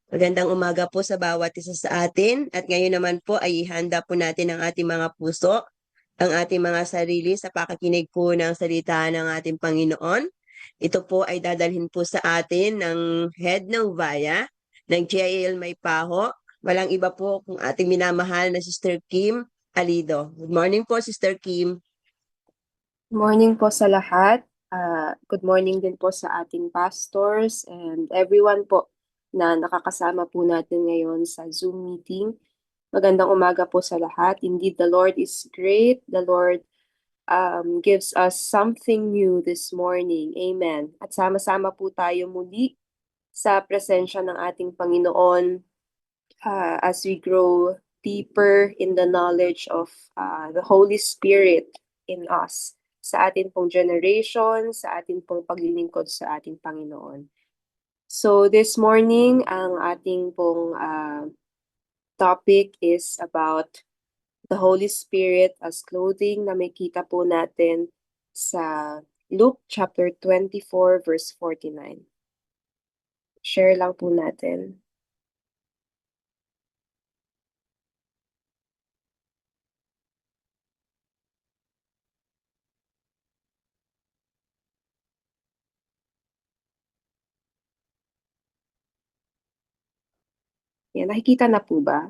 Magandang umaga po sa bawat isa sa atin at ngayon naman po ay ihanda po natin ang ating mga puso, ang ating mga sarili sa pakikinig po ng salita ng ating Panginoon. Ito po ay dadalhin po sa atin ng head ng Vaya, ng GIL Maypaho. Walang iba po kung ating minamahal na Sister Kim Alido. Good morning po, Sister Kim. Morning po sa lahat. Good morning din po sa ating pastors and everyone po na nakakasama po natin ngayon sa Zoom meeting. Magandang umaga po sa lahat. Indeed, the Lord is great. The Lord gives us something new this morning. Amen. At sama-sama po tayo muli sa presensya ng ating Panginoon as we grow deeper in the knowledge of the Holy Spirit in us sa atin pong generation, sa atin pong paglilingkod sa ating Panginoon. So this morning, ang ating pong topic is about the Holy Spirit as clothing na may kita po natin sa Luke chapter 24 verse 49. Share lang po natin. Yan, nakikita na po ba?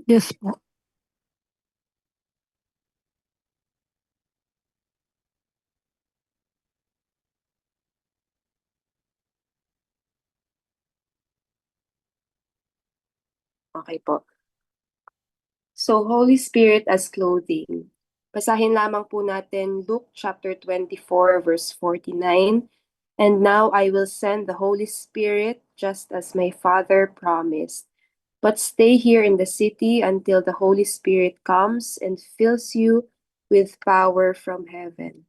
Yes po. Okay po. So, Holy Spirit as clothing. Basahin lamang po natin Luke chapter 24 verse 49. And now I will send the Holy Spirit just as my Father promised. But stay here in the city until the Holy Spirit comes and fills you with power from heaven.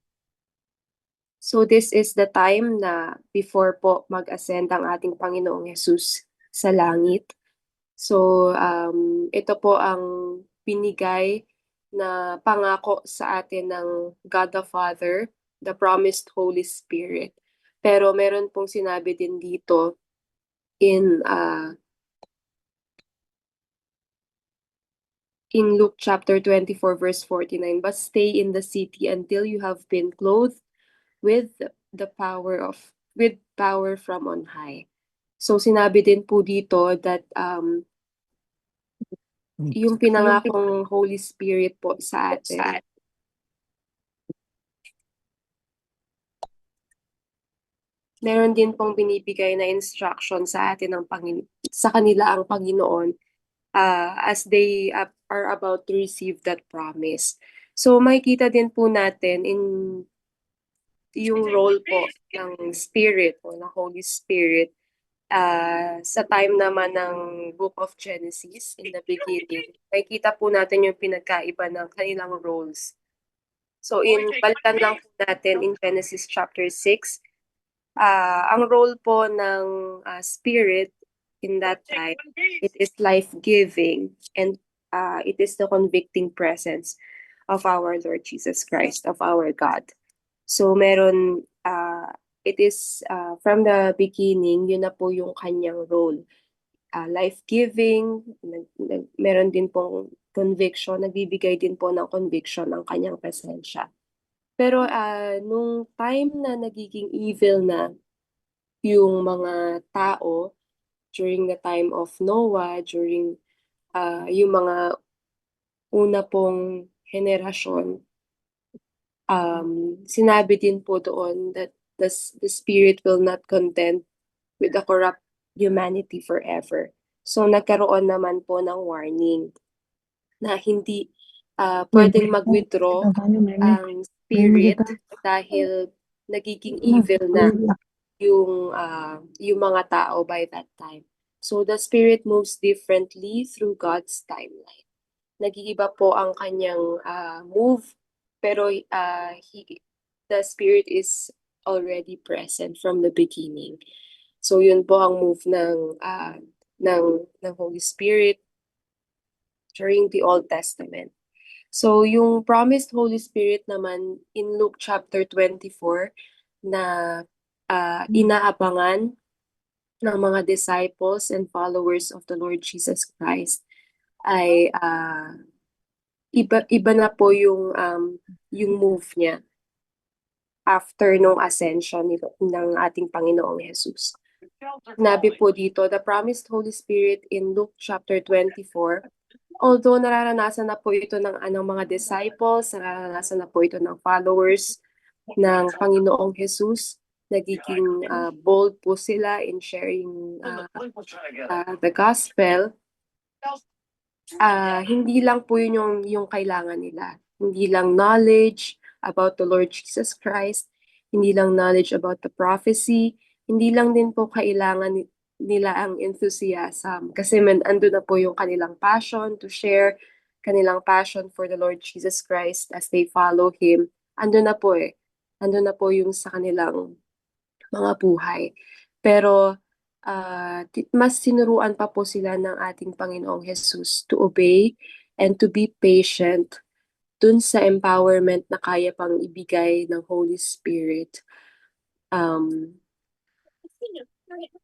So this is the time na before po mag-ascend ang ating Panginoong Yesus sa langit. So ito po ang binigay na pangako sa atin ng God the Father, the promised Holy Spirit. Pero meron pong sinabi din dito in Luke chapter 24 verse 49, but stay in the city until you have been clothed with power from on high. So sinabi din po dito that yung pinangakong Holy Spirit po sa atin meron din pong binibigay na instruction sa atin sa kanila ang Panginoon as they are about to receive that promise. So makikita din po natin in yung role po ng Spirit o ng Holy Spirit sa time naman ng Book of Genesis in the beginning. Makikita po natin yung pinagkaiba ng kanilang roles. So balikan lang po natin in Genesis chapter 6. Ang role po ng Spirit in that time, it is life-giving and it is the convicting presence of our Lord Jesus Christ, of our God. So meron, it is from the beginning, yun na po yung kanyang role. Life-giving, meron din pong conviction, nagbibigay din po ng conviction ang kanyang presensya. Pero nung time na nagiging evil na yung mga tao during the time of Noah, during yung mga una pong henerasyon, sinabi din po doon that the Spirit will not contend with the corrupt humanity forever. So nagkaroon naman po ng warning na hindi pwedeng mag-withdraw ang Spirit dahil nagiging evil na yung mga tao by that time. So the Spirit moves differently through God's timeline. Nag-iiba po ang kanyang move, pero the Spirit is already present from the beginning. So yun po ang move ng Holy Spirit during the Old Testament. So, yung promised Holy Spirit naman in Luke chapter 24 na inaabangan ng mga disciples and followers of the Lord Jesus Christ ay iba na po yung move niya after nung ascension ng ating Panginoong Jesus. Nabi po dito, the promised Holy Spirit in Luke chapter 24, although nararanasan na po ito ng mga disciples, nararanasan na po ito ng followers ng Panginoong Jesus, nagiging bold po sila in sharing the gospel, hindi lang po yun yung kailangan nila. Hindi lang knowledge about the Lord Jesus Christ, hindi lang knowledge about the prophecy, hindi lang din po kailangan nila ang enthusiasm. Kasi ando na po yung kanilang passion to share, kanilang passion for the Lord Jesus Christ as they follow Him. Ando na po ando na po yung sa kanilang mga buhay. Pero mas tinuruan pa po sila ng ating Panginoong Jesus to obey and to be patient dun sa empowerment na kaya pang ibigay ng Holy Spirit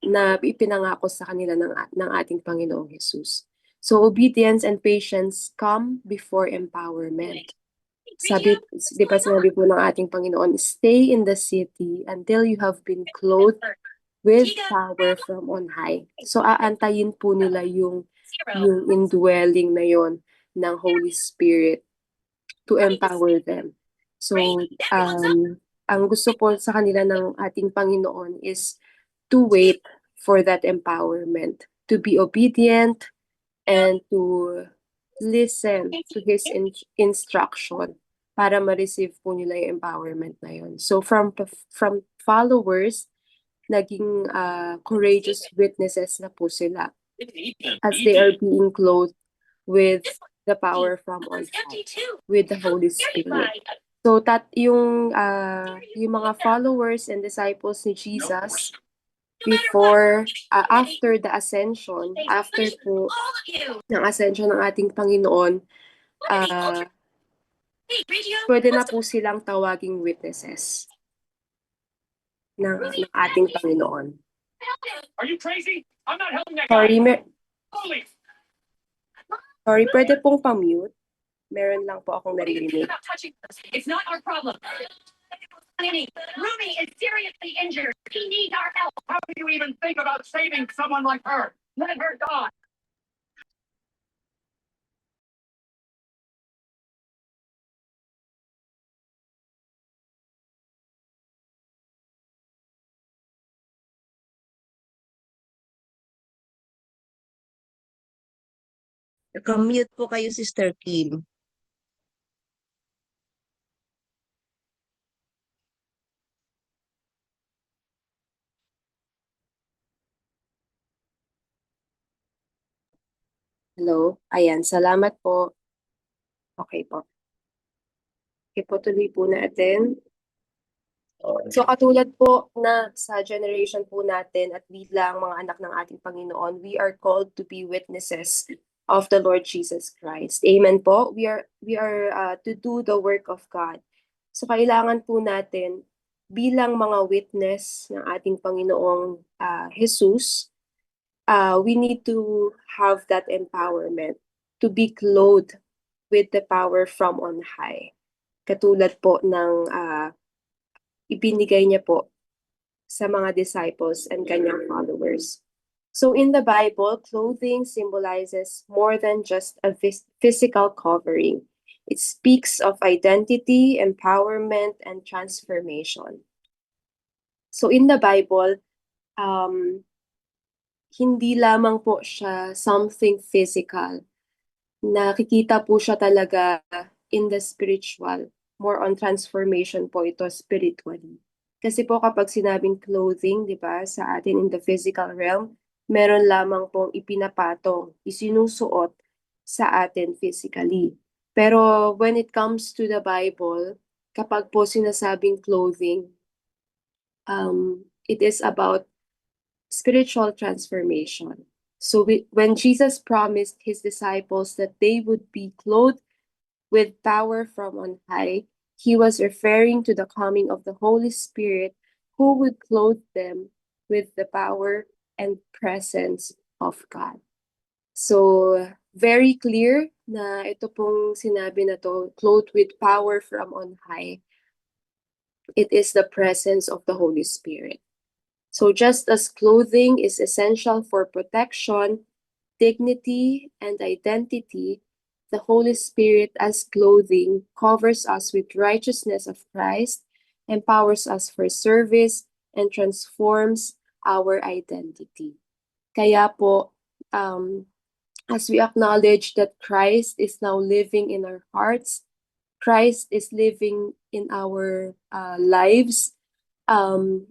na ipinangako sa kanila ng ating Panginoong Jesus. So obedience and patience come before empowerment. Di ba sinabi po ng ating Panginoon, stay in the city until you have been clothed with power from on high. So aantayin po nila yung indwelling na yon ng Holy Spirit to empower them. So ang gusto po sa kanila ng ating Panginoon is to wait for that empowerment, to be obedient and to listen to His instruction para ma-receive po nila yung empowerment na yun. So from followers, naging courageous witnesses na po sila as they are being clothed with the power from on high, with the Holy Spirit. So yung mga followers and disciples ni Jesus before, after the ascension, after po ng ascension ng ating Panginoon, pwede na po silang tawaging witnesses ng ating Panginoon. Are you crazy? I'm not helping that Sorry, guy. Holy. sorry, pwede pong pa-mute. Meron lang po akong What are you narinig. thinking about touching us? It's not our problem. Ruby is seriously injured. He needs our help. How do you even think about saving someone like her? Let her die. Naka-mute po kayo, Sister Kim. Hello? Ayan, salamat po. Okay po. Okay po, tuloy po natin. So katulad po na sa generation po natin at bilang mga anak ng ating Panginoon, we are called to be witnesses of the Lord Jesus Christ. Amen po. We are to do the work of God. So kailangan po natin bilang mga witness ng ating Panginoong Jesus, we need to have that empowerment to be clothed with the power from on high. Katulad po ng ibinigay niya po sa mga disciples and kanyang followers. So in the Bible, clothing symbolizes more than just a physical covering. It speaks of identity, empowerment, and transformation. So in the Bible, hindi lamang po siya something physical. Nakikita po siya talaga in the spiritual. More on transformation po ito spiritually. Kasi po kapag sinabing clothing, di ba, sa atin in the physical realm, meron lamang pong ipinapatong, isinusuot sa atin physically. Pero when it comes to the Bible, kapag po sinasabing clothing, it is about spiritual transformation. So when Jesus promised his disciples that they would be clothed with power from on high, he was referring to the coming of the Holy Spirit who would clothe them with the power and presence of God. So, very clear na ito pong sinabi na to, clothed with power from on high. It is the presence of the Holy Spirit. So just as clothing is essential for protection, dignity, and identity, the Holy Spirit as clothing covers us with righteousness of Christ, empowers us for service, and transforms our identity. Kaya po, as we acknowledge that Christ is now living in our hearts, Christ is living in our lives,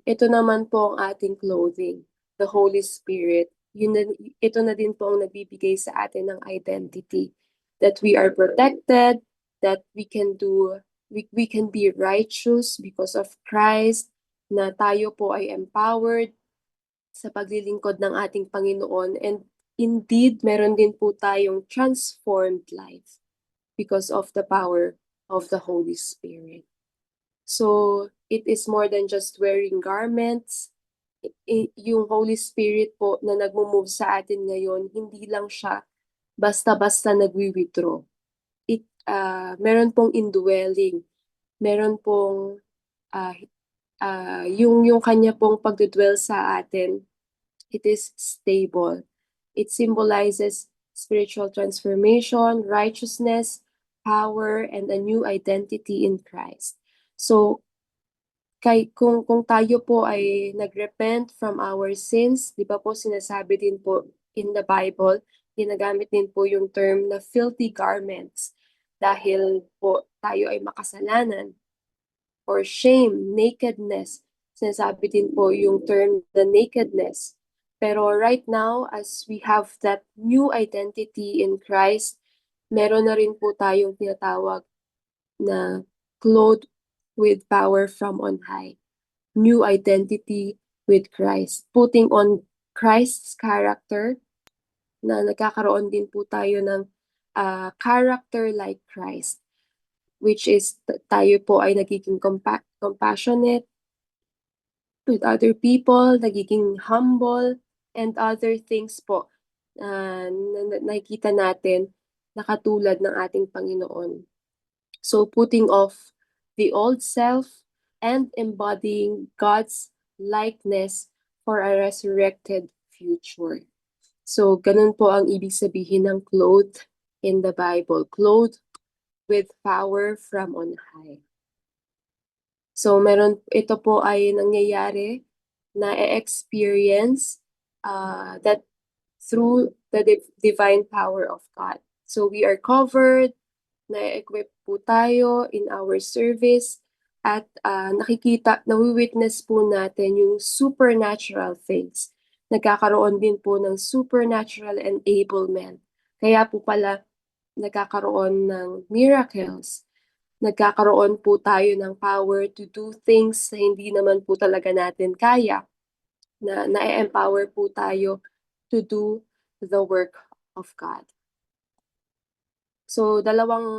ito naman po ang ating clothing, the Holy Spirit. Ito na din po ang nagbibigay sa atin ng identity, that we are protected, that we can be righteous because of Christ, na tayo po ay empowered sa paglilingkod ng ating Panginoon, and indeed, meron din po tayong transformed life because of the power of the Holy Spirit. So, it is more than just wearing garments. Yung Holy Spirit po na nagmo-move sa atin ngayon, hindi lang siya basta-basta nagwi-withdraw. Meron pong indwelling. Meron pong yung kanya pong pagdudwell sa atin, it is stable. It symbolizes spiritual transformation, righteousness, power, and a new identity in Christ. So, kung tayo po ay nagrepent from our sins, di ba po sinasabi din po in the Bible, ginagamit din po yung term na filthy garments dahil po tayo ay makasalanan, or shame, nakedness. Sinasabi din po yung term the nakedness. Pero right now, as we have that new identity in Christ, meron na rin po tayong tinatawag na clothed with power from on high. New identity with Christ. Putting on Christ's character, na nagkakaroon din po tayo ng character like Christ, which is tayo po ay nagiging compassionate with other people, nagiging humble, and other things po na nakikita natin na katulad ng ating Panginoon. So putting off the old self and embodying God's likeness for a resurrected future. So ganun po ang ibig sabihin ng clothed in the Bible, clothed with power from on high. So ito po ay nangyayari na experience that through the divine power of God. So we are covered, na-equip po tayo in our service, at nawi-witness po natin yung supernatural things. Nagkakaroon din po ng supernatural enablement. Kaya po pala nagkakaroon ng miracles. Nagkakaroon po tayo ng power to do things na hindi naman po talaga natin kaya. Na-empower po tayo to do the work of God. So, dalawang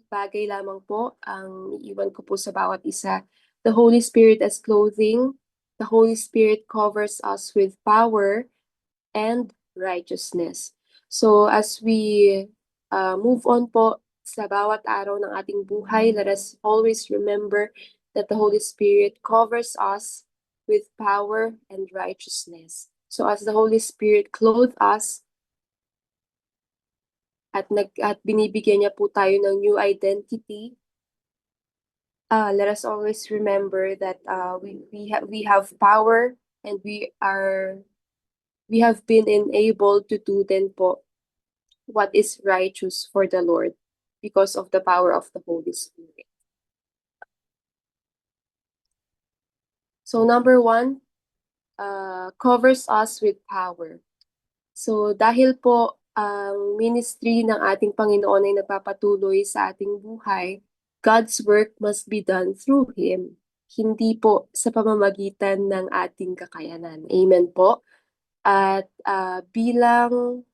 bagay lamang po ang iiwan ko po sa bawat isa. The Holy Spirit as clothing. The Holy Spirit covers us with power and righteousness. So, as we move on po sa bawat araw ng ating buhay, let us always remember that the Holy Spirit covers us with power and righteousness. So, as the Holy Spirit clothes us, at binibigyan niya po tayo ng new identity, let us always remember that we have power, and we have been enabled to do then po what is righteous for the Lord because of the power of the Holy Spirit. So number 1, covers us with power. So dahil po ang ministry ng ating Panginoon ay nagpapatuloy sa ating buhay, God's work must be done through Him, hindi po sa pamamagitan ng ating kakayanan. Amen po. At bilang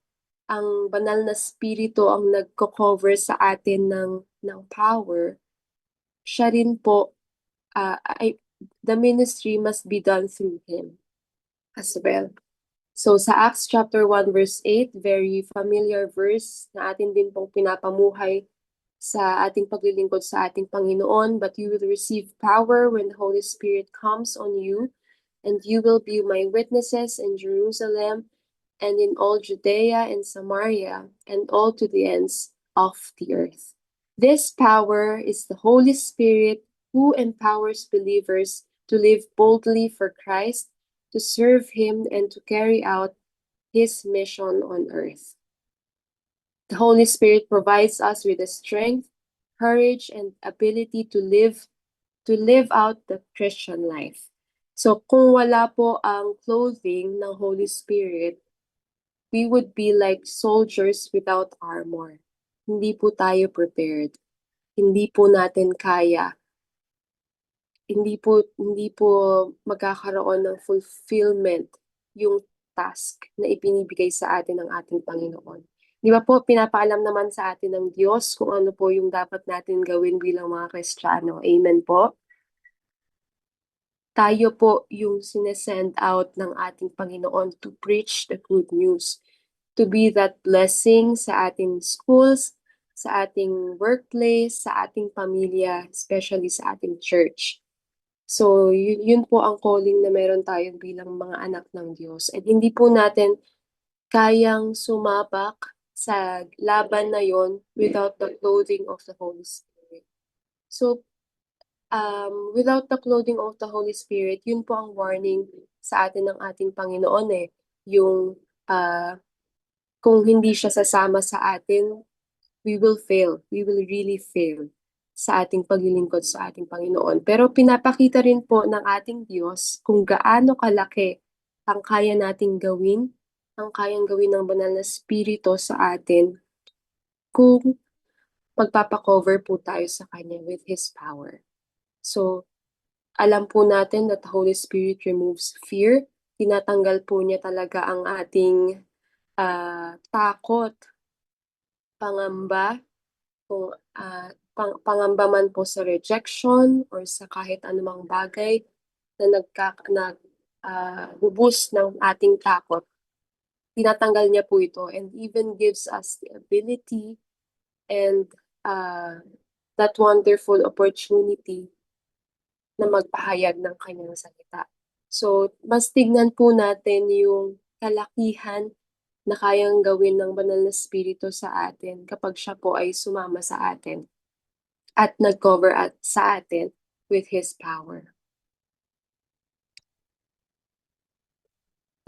ang banal na spirito ang nagko-cover sa atin ng power, siya rin po, the ministry must be done through Him as well. So sa Acts chapter 1 verse 8, very familiar verse na atin din pong pinapamuhay sa ating paglilingkod sa ating Panginoon, but you will receive power when the Holy Spirit comes on you, and you will be my witnesses in Jerusalem and in all Judea and Samaria and all to the ends of the earth. This power is the Holy Spirit who empowers believers to live boldly for Christ, to serve Him, and to carry out His mission on earth. The Holy Spirit provides us with the strength, courage, and ability to live out the Christian life. So kung wala po ang clothing ng Holy Spirit, we would be like soldiers without armor. Hindi po tayo prepared. Hindi po natin kaya. Hindi po magkakaroon ng fulfillment yung task na ipinibigay sa atin ng ating Panginoon. Di ba po, pinapaalam naman sa atin ng Diyos kung ano po yung dapat natin gawin bilang mga Kristiyano. Amen po? Tayo po yung sinesend out ng ating Panginoon to preach the good news, to be that blessing sa ating schools, sa ating workplace, sa ating pamilya, especially sa ating church. So, yun po ang calling na meron tayo bilang mga anak ng Diyos. At hindi po natin kayang sumabak sa laban na yon without the clothing of the Holy Spirit. So, without the clothing of the Holy Spirit, yun po ang warning sa atin ng ating Panginoon eh. Yung kung hindi siya sasama sa atin, we will fail. We will really fail sa ating paglilingkod sa ating Panginoon. Pero pinapakita rin po ng ating Diyos kung gaano kalaki ang kaya nating gawin, ang kayang gawin ng banal na spirito sa atin kung magpapakover po tayo sa Kanya with His power. So, alam po natin that the Holy Spirit removes fear. Tinatanggal po niya talaga ang ating takot, pangamba, kung pangamba man po sa rejection or sa kahit anumang bagay na bubus ng ating takot. Tinatanggal niya po ito and even gives us the ability and that wonderful opportunity na magpahayag ng kanyang salita. So, mas tignan po natin yung kalakihan na kayang gawin ng banal na spirito sa atin kapag siya po ay sumama sa atin at nag-cover sa atin with His power.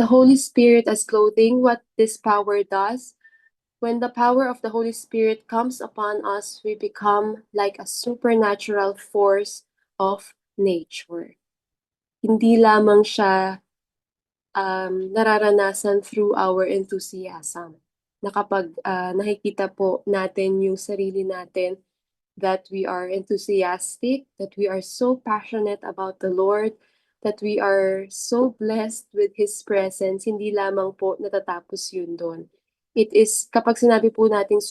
The Holy Spirit as clothing, what this power does, when the power of the Holy Spirit comes upon us, we become like a supernatural force of nature. Hindi lamang siya nararanasan through our enthusiasm. Na kapag nakikita po natin yung sarili natin, that we are enthusiastic, that we are so passionate about the Lord, that we are so blessed with His presence, hindi lamang po natatapos yun doon. It is, kapag sinabi po nating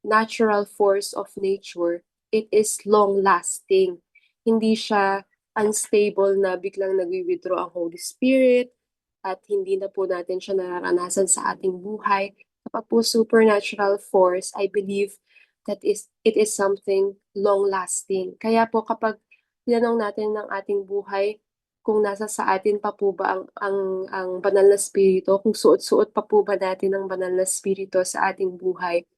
natural force of nature, it is long-lasting. Hindi siya unstable na biglang nagwi-withdraw ang Holy Spirit at hindi na po natin siya nararanasan sa ating buhay. Kapag po supernatural force, I believe that it is something long-lasting. Kaya po kapag tinanong natin ng ating buhay, kung nasa sa atin pa po ba ang banal na spirito, kung suot-suot pa po ba natin ang banal na spirito sa ating buhay,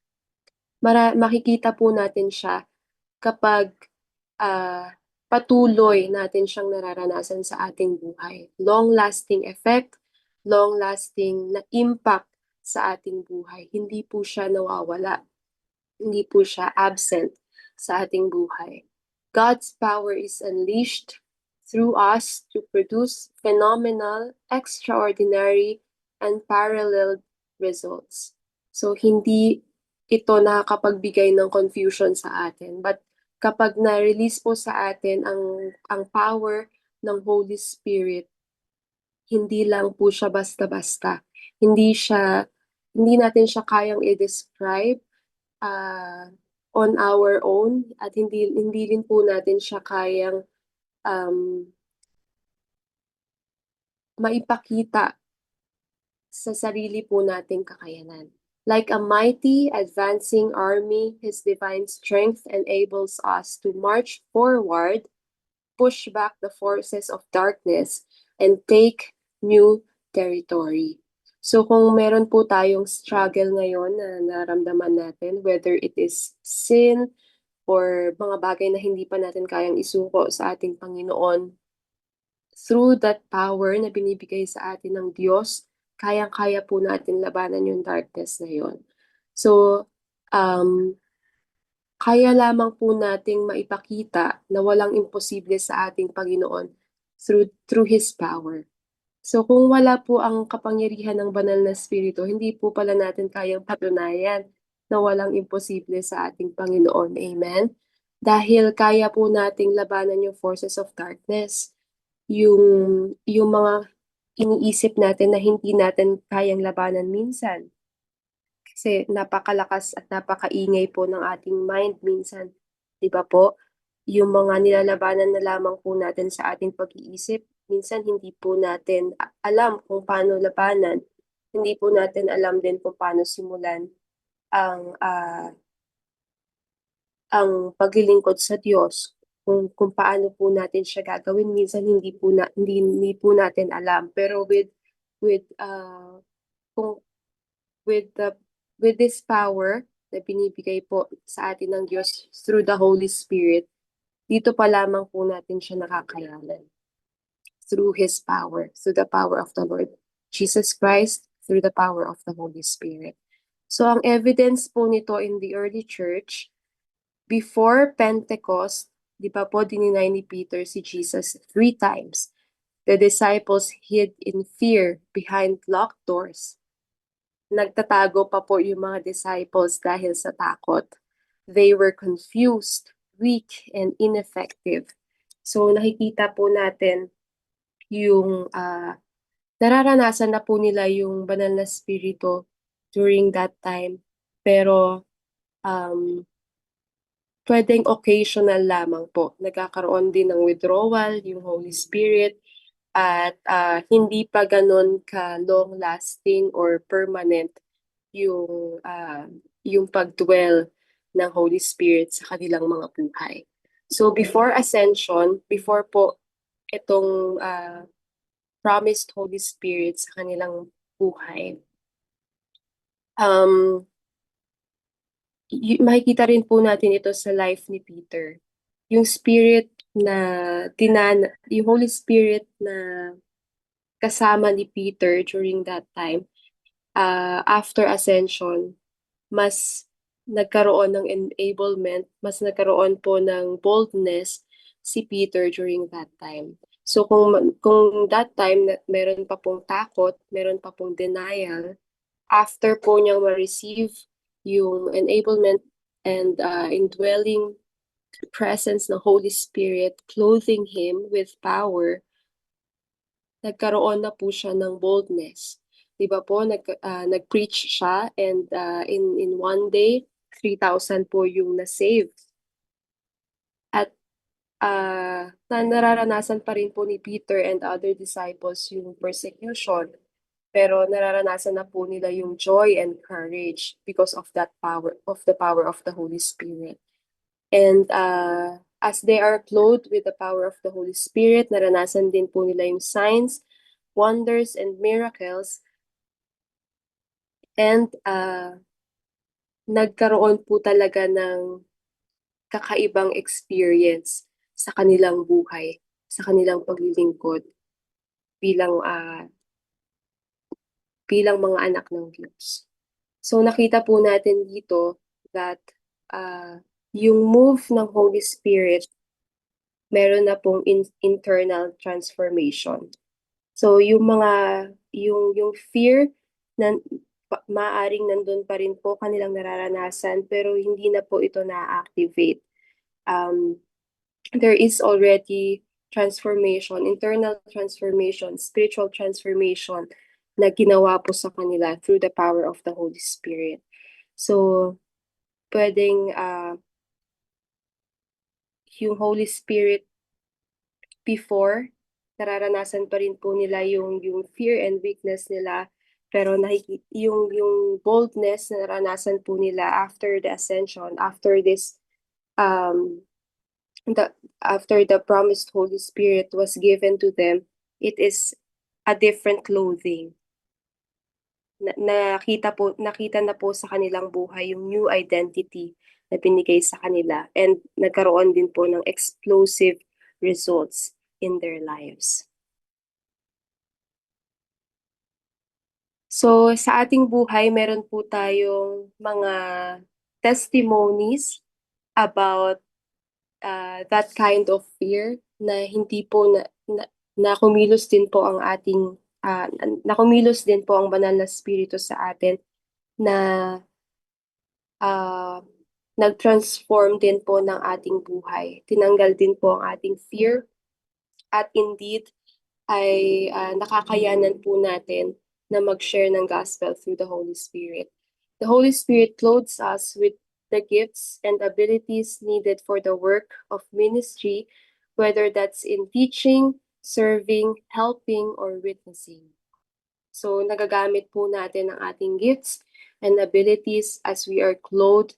makikita po natin siya kapag patuloy natin siyang nararanasan sa ating buhay. Long-lasting effect, long-lasting na impact sa ating buhay. Hindi po siya nawawala. Hindi po siya absent sa ating buhay. God's power is unleashed through us to produce phenomenal, extraordinary, and paralleled results. So, hindi ito nakakapagbigay ng confusion sa atin. But kapag na-release po sa atin ang power ng Holy Spirit, hindi lang po siya basta-basta. Hindi natin siya kayang i-describe ah, on our own at hindi rin po natin siya kayang um, maipakita sa sarili po nating kakayanan. Like a mighty, advancing army, His divine strength enables us to march forward, push back the forces of darkness, and take new territory. So kung meron po tayong struggle ngayon na naramdaman natin, whether it is sin or mga bagay na hindi pa natin kayang isuko sa ating Panginoon, through that power na binibigay sa atin ng Diyos, kayang-kaya po natin labanan yung darkness na yun. So, kaya lamang po nating maipakita na walang imposible sa ating Panginoon through His power. So kung wala po ang kapangyarihan ng banal na Espiritu, hindi po pala natin kayang patunayan na walang imposible sa ating Panginoon. Amen? Dahil kaya po nating labanan yung forces of darkness, yung mga iniisip natin na hindi natin kayang labanan minsan. Kasi napakalakas at napakaingay po ng ating mind minsan. Di ba po? Yung mga nilalabanan na lamang po natin sa ating pag-iisip, minsan hindi po natin alam kung paano labanan. Hindi po natin alam din kung paano simulan ang ang paglilingkod sa Diyos. Kung paano po natin siya gagawin, minsan hindi po natin alam. Pero with kung with the with this power na binibigay po sa atin ng Diyos through the Holy Spirit, dito pa lamang po natin siya nakakayanan. Through His power, through the power of the Lord Jesus Christ, through the power of the Holy Spirit. So ang evidence po nito in the early church, before Pentecost, di ba po dininay ni Peter si Jesus 3 times. The disciples hid in fear behind locked doors. Nagtatago pa po yung mga disciples dahil sa takot. They were confused, weak, and ineffective. So nakikita po natin yung nararanasan na po nila yung banal na spirito during that time. Pero pwedeng occasional lamang po. Nagkakaroon din ng withdrawal, yung Holy Spirit, at hindi pa ganun ka long-lasting or permanent yung pagdwell ng Holy Spirit sa kanilang mga buhay. So before ascension, before po itong promised Holy Spirit sa kanilang buhay, makikita rin po natin ito sa life ni Peter. Yung spirit yung Holy Spirit na kasama ni Peter during that time, after ascension, mas nagkaroon ng enablement, mas nagkaroon po ng boldness si Peter during that time. So kung that time meron pa pong takot, meron pa pong denial, after po niyang ma-receive yung enablement and indwelling presence ng Holy Spirit, clothing him with power, nagkaroon na po siya ng boldness. Di ba po, nag-preach siya and in one day, 3,000 po yung na-save. At nararanasan pa rin po ni Peter and other disciples yung persecution. Pero nararanasan na po nila yung joy and courage because of that power, of the power of the Holy Spirit. And as they are clothed with the power of the Holy Spirit, naranasan din po nila yung signs, wonders, and miracles. And nagkaroon po talaga ng kakaibang experience sa kanilang buhay, sa kanilang paglilingkod bilang mga anak ng Diyos. So nakita po natin dito that yung move ng Holy Spirit, meron na pong internal transformation. So yung fear na maaring nandun pa rin po kanilang nararanasan pero hindi na po ito na-activate. There is already transformation, internal transformation, spiritual transformation na ginawa po sa kanila through the power of the Holy Spirit. So, pwedeng yung Holy Spirit before, nararanasan pa rin po nila yung fear and weakness nila, pero yung boldness na naranasan po nila after the ascension, after this after the promised Holy Spirit was given to them, it is a different clothing. Nakita na po sa kanilang buhay yung new identity na binigay sa kanila, and nagkaroon din po ng explosive results in their lives. So sa ating buhay, meron po tayong mga testimonies about that kind of fear na hindi po na kumilos din po ang ating nakumilos din po ang banal na spirito sa atin na nag-transform din po ng ating buhay. Tinanggal din po ang ating fear at indeed ay nakakayanan po natin na mag-share ng gospel through the Holy Spirit. The Holy Spirit clothes us with the gifts and abilities needed for the work of ministry, whether that's in teaching, serving, helping, or witnessing. So nagagamit po natin ang ating gifts and abilities as we are clothed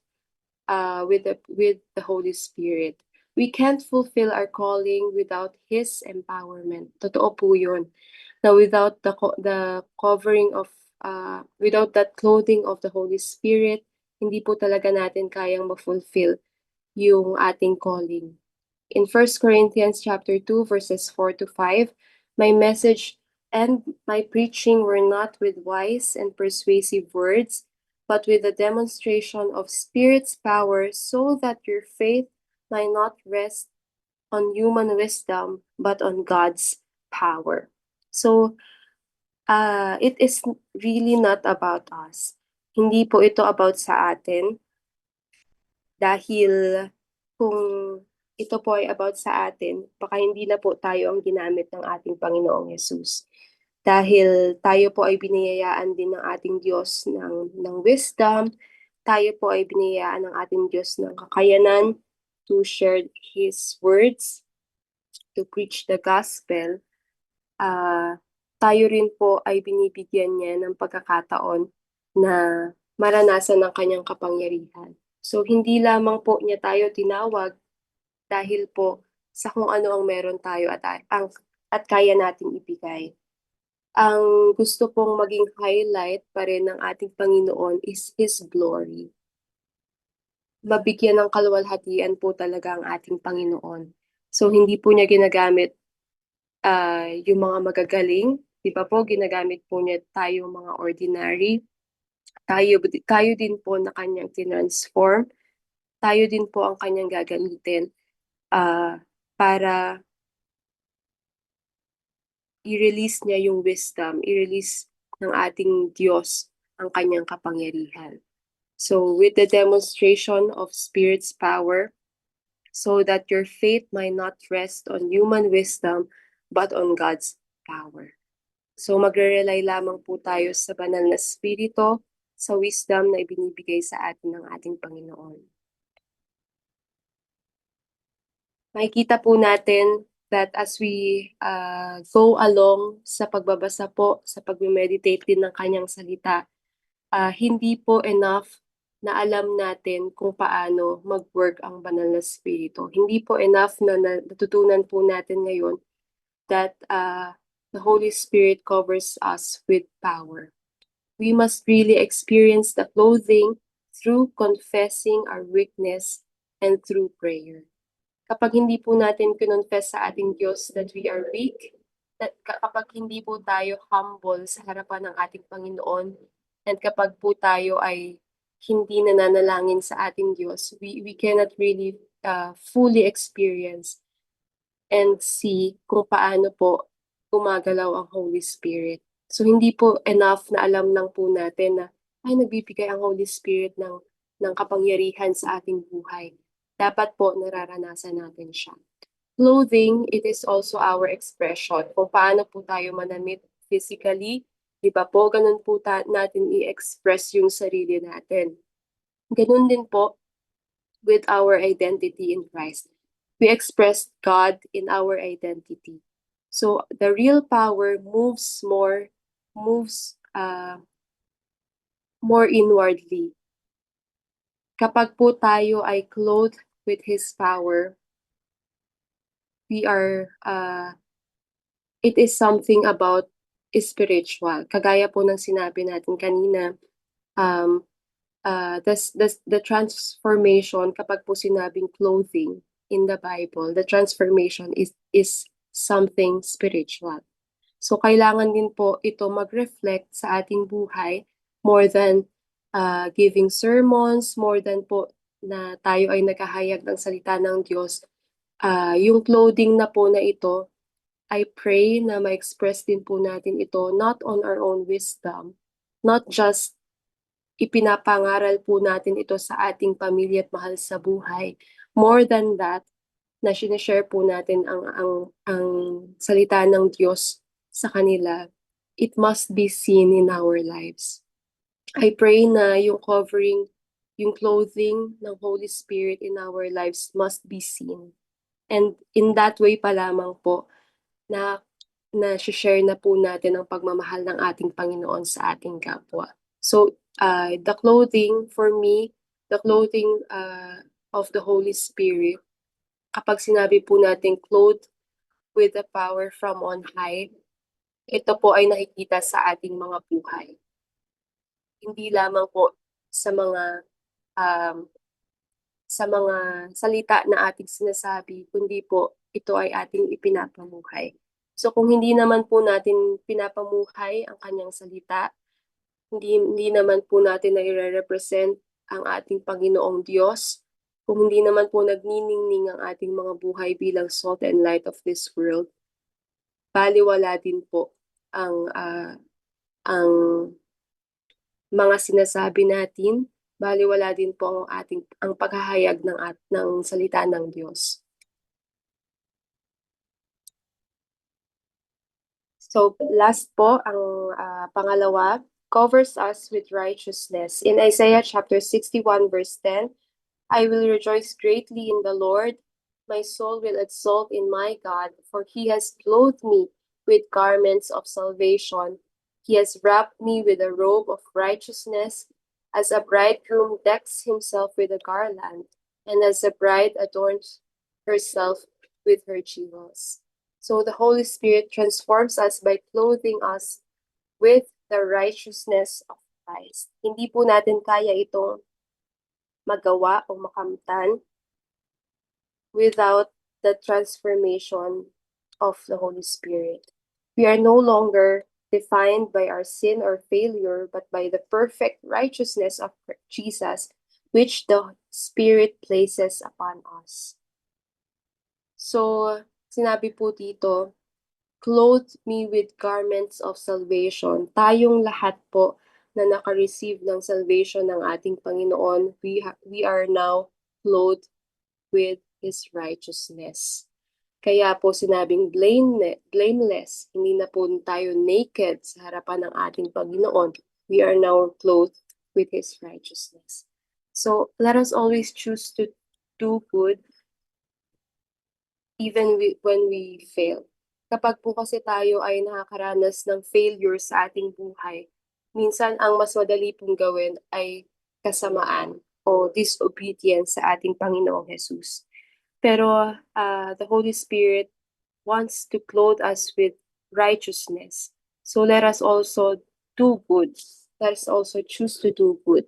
with the Holy Spirit. We can't fulfill our calling without His empowerment. Totoo po yun. Now, without the covering of, without that clothing of the Holy Spirit, hindi po talaga natin kayang ma-fulfill yung ating calling. In 1 Corinthians chapter 2, verses 4 to 5, my message and my preaching were not with wise and persuasive words, but with the demonstration of Spirit's power, so that your faith might not rest on human wisdom, but on God's power. So, it is really not about us. Hindi po ito about sa atin. Dahil kung ito po ay about sa atin, baka hindi na po tayo ang ginamit ng ating Panginoong Yesus. Dahil tayo po ay biniyayaan din ng ating Diyos ng wisdom, tayo po ay biniyayaan ng ating Diyos ng kakayanan to share His words, to preach the gospel. Tayo rin po ay binibigyan niya ng pagkakataon na maranasan ang kanyang kapangyarihan. So hindi lamang po niya tayo tinawag dahil po sa kung ano ang meron tayo at kaya nating ibigay. Ang gusto pong maging highlight pa rin ng ating Panginoon is His glory. Mabigyan ng kaluwalhatian po talaga ang ating Panginoon. So hindi po niya ginagamit yung mga magagaling. Di ba po, ginagamit po niya tayo mga ordinary. Tayo din po na kanyang tinransform. Tayo din po ang kanyang gagamitin para i-release niya yung wisdom, i-release ng ating Diyos ang kanyang kapangyarihan. So with the demonstration of Spirit's power, so that your faith might not rest on human wisdom, but on God's power. So magre-rely lamang po tayo sa banal na spirito, sa wisdom na ibinibigay sa atin ng ating Panginoon. Makikita po natin that as we go along sa pagbabasa po, sa pag-meditate din ng kanyang salita, hindi po enough na alam natin kung paano mag-work ang banal na spirito. Hindi po enough na natutunan po natin ngayon that the Holy Spirit covers us with power. We must really experience the clothing through confessing our weakness and through prayer. Kapag hindi po natin kinonfess sa ating Diyos that we are weak, kapag hindi po tayo humble sa harapan ng ating Panginoon, and kapag po tayo ay hindi nananalangin sa ating Diyos, we cannot really fully experience and see kung paano po gumagalaw ang Holy Spirit. So hindi po enough na alam lang po natin na ay nagbibigay ang Holy Spirit ng kapangyarihan sa ating buhay. Dapat po nararanasan natin siya. clothing, it is also our expression. Kung paano po tayo manamit physically, di ba po, ganun po natin i-express yung sarili natin. Ganun din po with our identity in Christ. We express God in our identity. So the real power moves more inwardly. Kapag po tayo ay clothed with His power, we are, it is something about spiritual. Kagaya po ng sinabi natin kanina, the transformation, kapag po sinabing clothing in the Bible, the transformation is something spiritual. So kailangan din po ito mag-reflect sa ating buhay more than giving sermons, more than po na tayo ay nakahayag ng salita ng Diyos. Yung clothing na po na ito, I pray na ma-express din po natin ito not on our own wisdom, not just ipinapangaral po natin ito sa ating pamilya at mahal sa buhay. More than that, na sinishare po natin ang salita ng Diyos sa kanila, it must be seen in our lives. I pray na yung covering, yung clothing ng Holy Spirit in our lives must be seen. And in that way pa lamang po na share na po natin ang pagmamahal ng ating Panginoon sa ating kapwa. So, the clothing, for me, the clothing of the Holy Spirit, kapag sinabi po natin clothed with the power from on high, ito po ay nakikita sa ating mga buhay. Hindi lamang po sa mga salita na ating sinasabi, kundi po ito ay ating ipinapamuhay. So kung hindi naman po natin pinapamuhay ang kanyang salita, hindi naman po natin nai-represent ang ating Panginoong Diyos, kung hindi naman po nagniningning ang ating mga buhay bilang salt and light of this world, baliwala din po ang mga sinasabi natin, baliwala din po ang paghahayag ng salita ng Diyos. So last po, ang pangalawa, covers us with righteousness. In Isaiah chapter 61 verse 10, I will rejoice greatly in the Lord. My soul will exult in my God, for He has clothed me with garments of salvation. He has wrapped me with a robe of righteousness, as a bridegroom decks himself with a garland, and as a bride adorns herself with her jewels. So the Holy Spirit transforms us by clothing us with the righteousness of Christ. Hindi po natin kaya itong magawa o makamtan without the transformation of the Holy Spirit. We are no longer defined by our sin or failure, but by the perfect righteousness of Jesus, which the Spirit places upon us. So, sinabi po dito, clothe me with garments of salvation. Tayong lahat po na naka-receive ng salvation ng ating Panginoon, we are now clothed with His righteousness. Kaya po sinabing blameless, hindi na po tayo naked sa harapan ng ating Panginoon. We are now clothed with His righteousness. So let us always choose to do good even when we fail. Kapag po kasi tayo ay nakakaranas ng failure sa ating buhay, minsan ang mas madali pong gawin ay kasamaan o disobedience sa ating Panginoong Jesus. Pero the Holy Spirit wants to clothe us with righteousness. So let us also do good. Let us also choose to do good.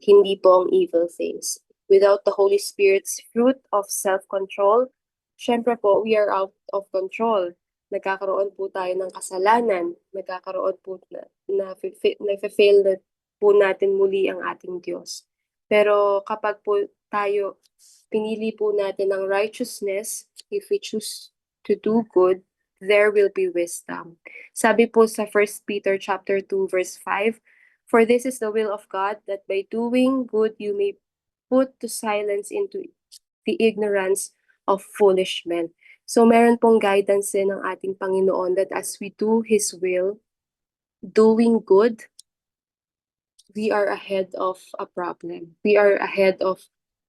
Hindi po ang evil things. Without the Holy Spirit's fruit of self-control, syempre po, we are out of control. Nagkakaroon po tayo ng kasalanan. Nagkakaroon po na-fail na po natin muli ang ating Diyos. Pero kapag po tayo, pinili po natin ang righteousness, if we choose to do good, there will be wisdom. Sabi po sa 1 Peter chapter 2 verse 5, for this is the will of God, that by doing good you may put to silence into the ignorance of foolish men. So meron pong guidance din ng ating Panginoon that as we do His will, doing good, we are ahead of a problem. We are ahead of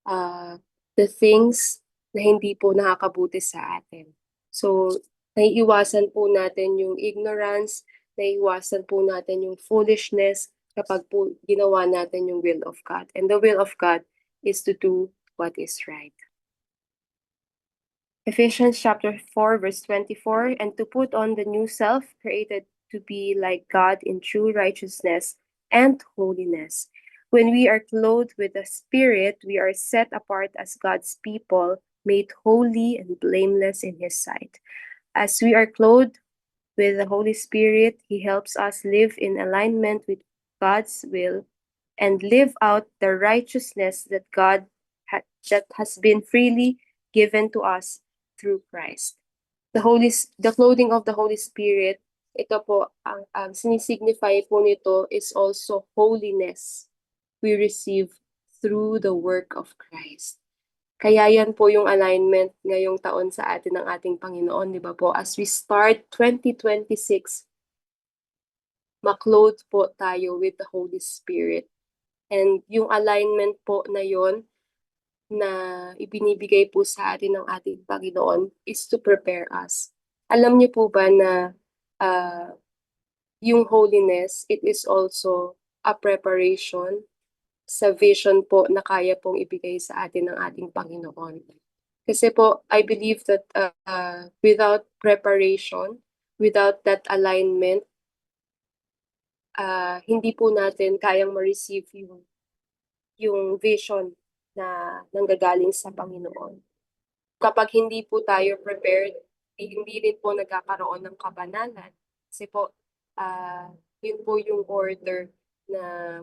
the things na hindi po nakakabuti sa atin. So, naiiwasan po natin yung ignorance, naiiwasan po natin yung foolishness kapag po ginawa natin yung will of God. And the will of God is to do what is right. Ephesians chapter 4, verse 24, and to put on the new self, created to be like God in true righteousness and holiness. When we are clothed with the Spirit, we are set apart as God's people, made holy and blameless in His sight. As we are clothed with the Holy Spirit, He helps us live in alignment with God's will and live out the righteousness that that has been freely given to us through Christ. The clothing of the Holy Spirit, ito po, ang sinisignify po nito is also holiness we receive through the work of Christ. Kaya yan po yung alignment ngayong taon sa atin ng ating Panginoon, di ba po? As we start 2026, ma-clothe po tayo with the Holy Spirit. And yung alignment po na yon na ibinibigay po sa atin ng ating Panginoon is to prepare us. Alam niyo po ba na yung holiness, it is also a preparation sa vision po na kaya pong ibigay sa atin ng ating Panginoon. Kasi po, I believe that without preparation, without that alignment, hindi po natin kayang ma-receive yung vision na nanggagaling sa Panginoon. Kapag hindi po tayo prepared, hindi rin po nagkakaroon ng kabanalan. Kasi po, yun po yung order na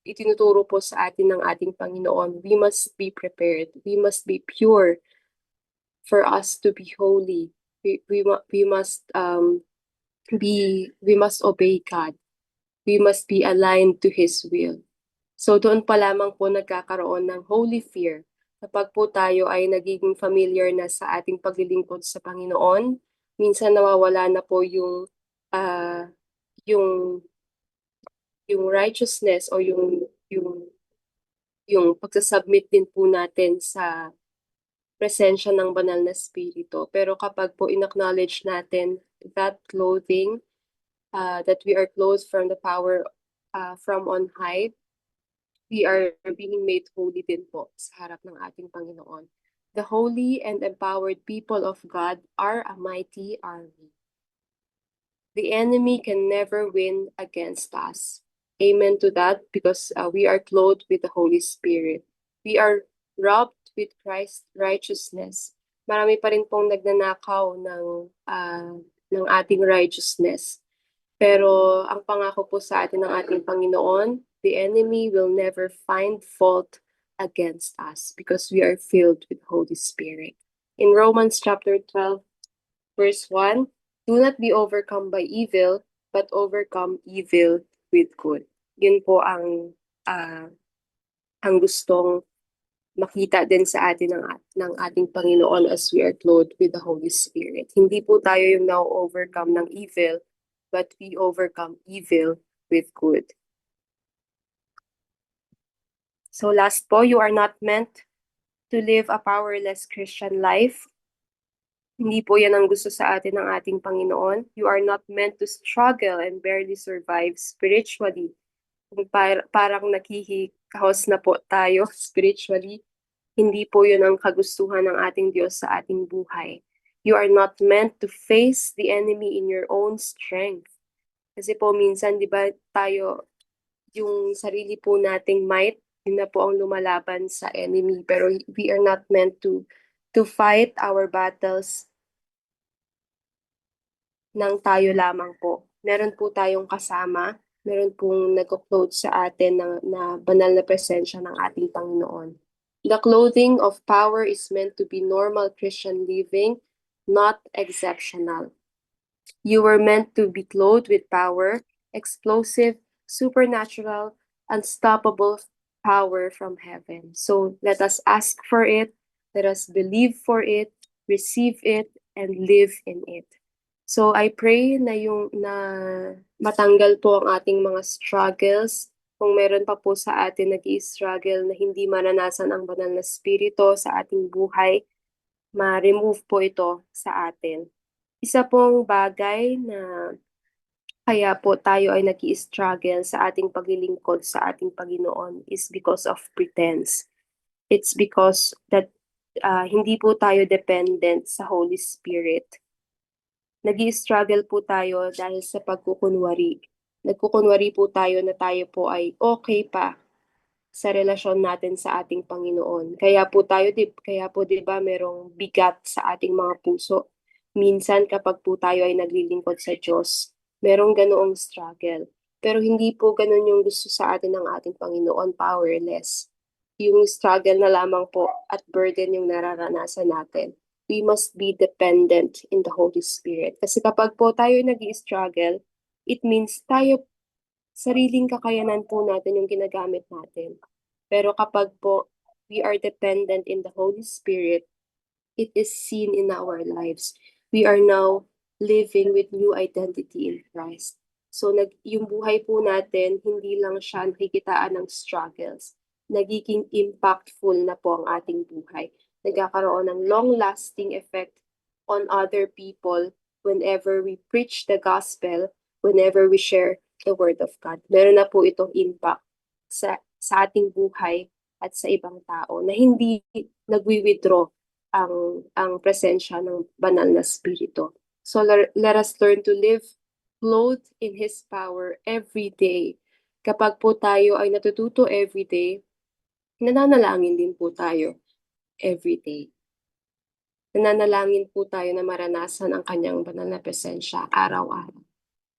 itinuturo po sa atin ng ating Panginoon. We must be prepared. We must be pure for us to be holy. We must obey God. We must be aligned to His will. So doon pa lamang po nagkakaroon ng holy fear. Kapag po tayo ay nagiging familiar na sa ating paglilingkod sa Panginoon, minsan nawawala na po yung righteousness o yung pagsasubmit din po natin sa presensya ng banal na spirito. Pero kapag po in-acknowledge natin that clothing, that we are clothed from the power from on high, we are being made holy din po sa harap ng ating Panginoon. The holy and empowered people of God are a mighty army. The enemy can never win against us. Amen to that, because we are clothed with the Holy Spirit. We are robbed with Christ's righteousness. Marami pa rin pong nagnanakaw ng ating righteousness. Pero ang pangako po sa atin ng ating Panginoon, the enemy will never find fault against us because we are filled with Holy Spirit. In Romans chapter 12, verse 1, do not be overcome by evil, but overcome evil with good. Yun po ang gustong makita din sa atin ng ating Panginoon as we are clothed with the Holy Spirit. Hindi po tayo yung na-overcome ng evil, but we overcome evil with good. So last po, you are not meant to live a powerless Christian life. Hindi po yan ang gusto sa atin ng ating Panginoon. You are not meant to struggle and barely survive spiritually. Kung parang nakikikahos na po tayo spiritually, hindi po yun ang kagustuhan ng ating Diyos sa ating buhay. You are not meant to face the enemy in your own strength. Kasi po minsan, di ba, tayo, yung sarili po nating might, yun na po ang lumalaban sa enemy. Pero we are not meant to fight our battles ng tayo lamang po. Meron po tayong kasama, meron pong nag-upload sa atin na banal na presensya ng ating Panginoon. The clothing of power is meant to be normal Christian living, not exceptional. You were meant to be clothed with power, explosive, supernatural, unstoppable power from heaven. So let us ask for it. Let us believe for it, receive it, and live in it. So I pray na matanggal po ang ating mga struggles. Kung meron pa po sa atin nag-i-struggle na hindi maranasan ang banal na spirito sa ating buhay, ma-remove po ito sa atin. Isa pong bagay na kaya po tayo ay nag-i-struggle sa ating paglilingkod sa ating Panginoon is because of pretense. It's because that hindi po tayo dependent sa Holy Spirit. Nag-i-struggle po tayo dahil sa pagkukunwari. Nagkukunwari po tayo na tayo po ay okay pa sa relasyon natin sa ating Panginoon. Kaya po 'di ba merong bigat sa ating mga puso. Minsan kapag po tayo ay naglilingkod sa Diyos, merong ganoong struggle. Pero hindi po ganun yung gusto sa atin ng ating Panginoon, powerless. Yung struggle na lamang po at burden yung nararanasan natin. We must be dependent in the Holy Spirit. Kasi kapag po tayo nag-i-struggle, it means sariling kakayanan po natin yung ginagamit natin. Pero kapag po we are dependent in the Holy Spirit, it is seen in our lives. We are now living with new identity in Christ. So yung buhay po natin, hindi lang siya nakikitaan ng struggles. Nagiging impactful na po ang ating buhay. Nagkakaroon ng long-lasting effect on other people whenever we preach the gospel, whenever we share the word of God. Meron na po itong impact sa ating buhay at sa ibang tao na hindi nagwi-withdraw ang presensya ng banal na spirito. So let us learn to live clothed in His power every day. Kapag po tayo ay natututo every day, nananalangin din po tayo every day. Nananalangin po tayo na maranasan ang kanyang banal na presensya araw-araw.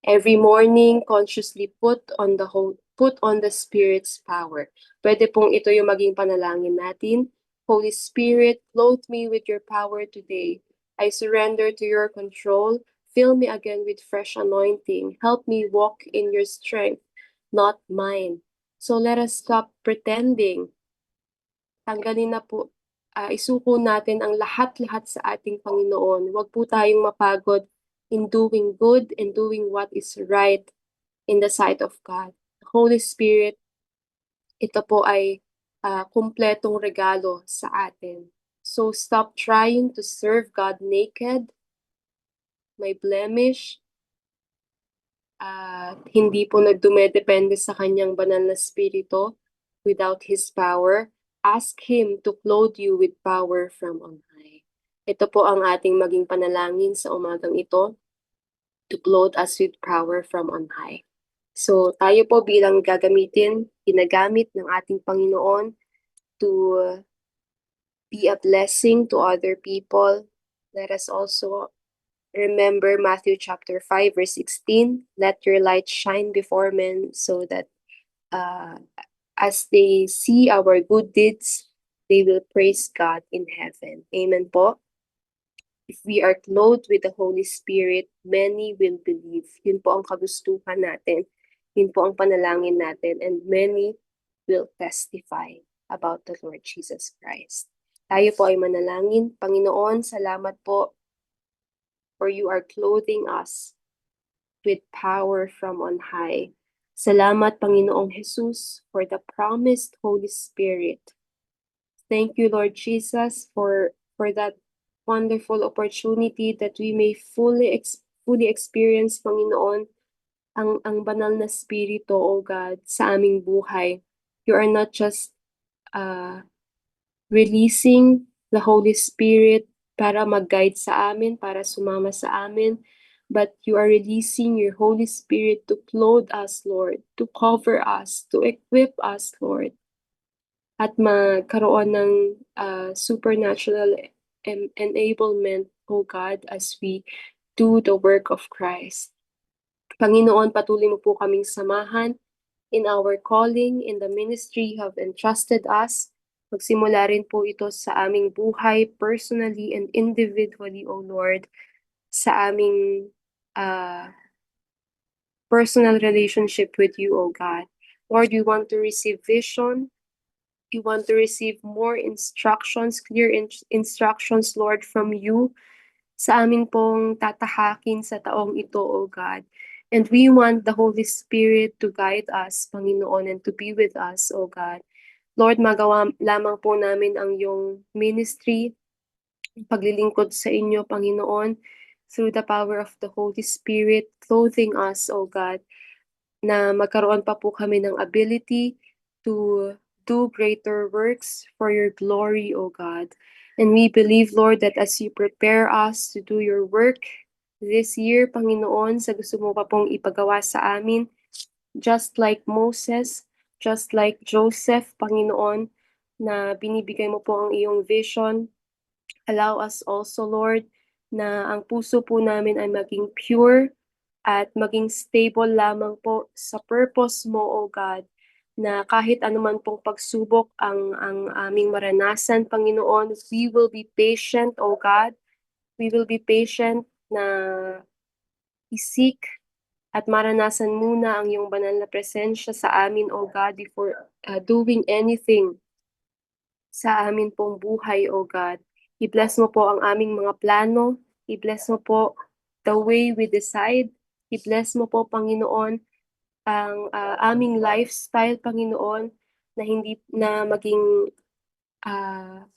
Every morning, consciously put on the Spirit's power. Pwede pong ito yung maging panalangin natin. Holy Spirit, clothe me with your power today. I surrender to your control. Fill me again with fresh anointing. Help me walk in your strength, not mine. So let us stop pretending. Tanggalin na po, isuko natin ang lahat-lahat sa ating Panginoon. Huwag po tayong mapagod in doing good and doing what is right in the sight of God. Holy Spirit, ito po ay kumpletong regalo sa atin. So stop trying to serve God naked, may blemish, hindi po nagdumedepende sa kanyang banal na spirito without His power. Ask Him to clothe you with power from on high. Ito po ang ating maging panalangin sa umagang ito, to clothe us with power from on high. So tayo po bilang ginagamit ng ating Panginoon to be a blessing to other people. Let us also remember Matthew chapter 5 verse 16, let your light shine before men so that as they see our good deeds, they will praise God in heaven. Amen po. If we are clothed with the Holy Spirit, many will believe. Yun po ang kagustuhan natin. Yun po ang panalangin natin. And many will testify about the Lord Jesus Christ. Tayo po ay manalangin. Panginoon, salamat po for you are clothing us with power from on high. Salamat, Panginoong Jesus, for the promised Holy Spirit. Thank you, Lord Jesus, for that wonderful opportunity that we may fully experience, Panginoon, ang banal na spirito, O God, sa aming buhay. You are not just releasing the Holy Spirit para mag-guide sa amin, para sumama sa amin, but you are releasing your Holy Spirit to clothe us, Lord, to cover us, to equip us, Lord, at magkaroon ng supernatural enablement, O God, as we do the work of Christ. Panginoon, patuloy mo po kaming samahan in our calling, in the ministry you have entrusted us. Magsimula rin po ito sa aming buhay, personally and individually, O Lord, sa aming personal relationship with you, O God. Lord, we want to receive vision We want to receive more instructions, clear instructions, Lord, from you sa amin pong tatahakin sa taong ito, O God. And we want the Holy Spirit to guide us, Panginoon, and to be with us, O God. Lord, magawa lamang po namin ang iyong ministry, paglilingkod sa inyo, Panginoon, through the power of the Holy Spirit, clothing us, O God, na magkaroon pa po kami ng ability to do greater works for your glory, O God. And we believe, Lord, that as you prepare us to do your work this year, Panginoon, sa gusto mo pa pong ipagawa sa amin, just like Moses, just like Joseph, Panginoon, na binibigay mo po ang iyong vision. Allow us also, Lord, na ang puso po namin ay maging pure at maging stable lamang po sa purpose mo, O God, na kahit anuman pong pagsubok ang aming maranasan, Panginoon, we will be patient, O God. We will be patient na isik at maranasan muna ang iyong banal na presensya sa amin, O God, before doing anything sa amin pong buhay, O God. I-bless mo po ang aming mga plano. I-bless mo po the way we decide. I-bless mo po, Panginoon, ang aming lifestyle, Panginoon, na hindi na maging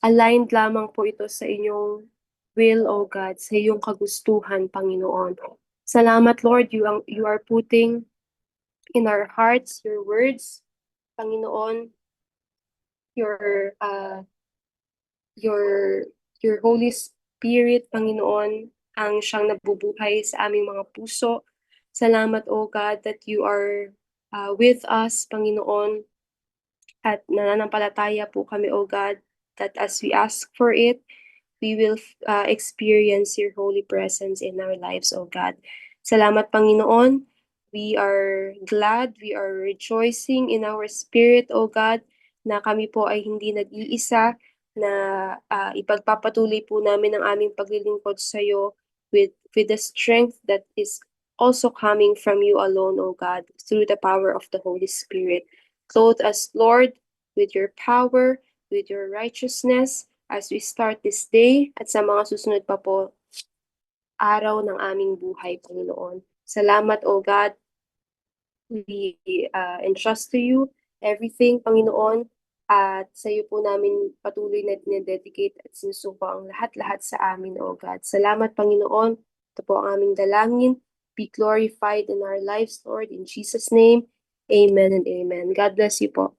aligned lamang po ito sa inyong will, O God, sa iyong kagustuhan, Panginoon. Salamat, Lord, you are putting in our hearts your words, Panginoon, your Holy Spirit, Panginoon, ang siyang nabubuhay sa aming mga puso. Salamat, O God, that you are with us, Panginoon, at nananampalataya po kami, O God, that as we ask for it, we will experience your holy presence in our lives, O God. Salamat, Panginoon. We are glad, we are rejoicing in our spirit, O God, na kami po ay hindi nag-iisa, na ipagpapatuloy po namin ang aming paglilingkod sa iyo with the strength that is also coming from you alone, O God, through the power of the Holy Spirit. Clothe us, Lord, with your power, with your righteousness, as we start this day at sa mga susunod pa po araw ng aming buhay, Panginoon. Salamat, O God. We entrust to you everything, Panginoon, at sa iyo po namin patuloy na dinededicate at sinusuko ang lahat-lahat sa amin, O God. Salamat, Panginoon. Ito po ang aming dalangin. Be glorified in our lives, Lord, in Jesus' name. Amen and amen. God bless you po.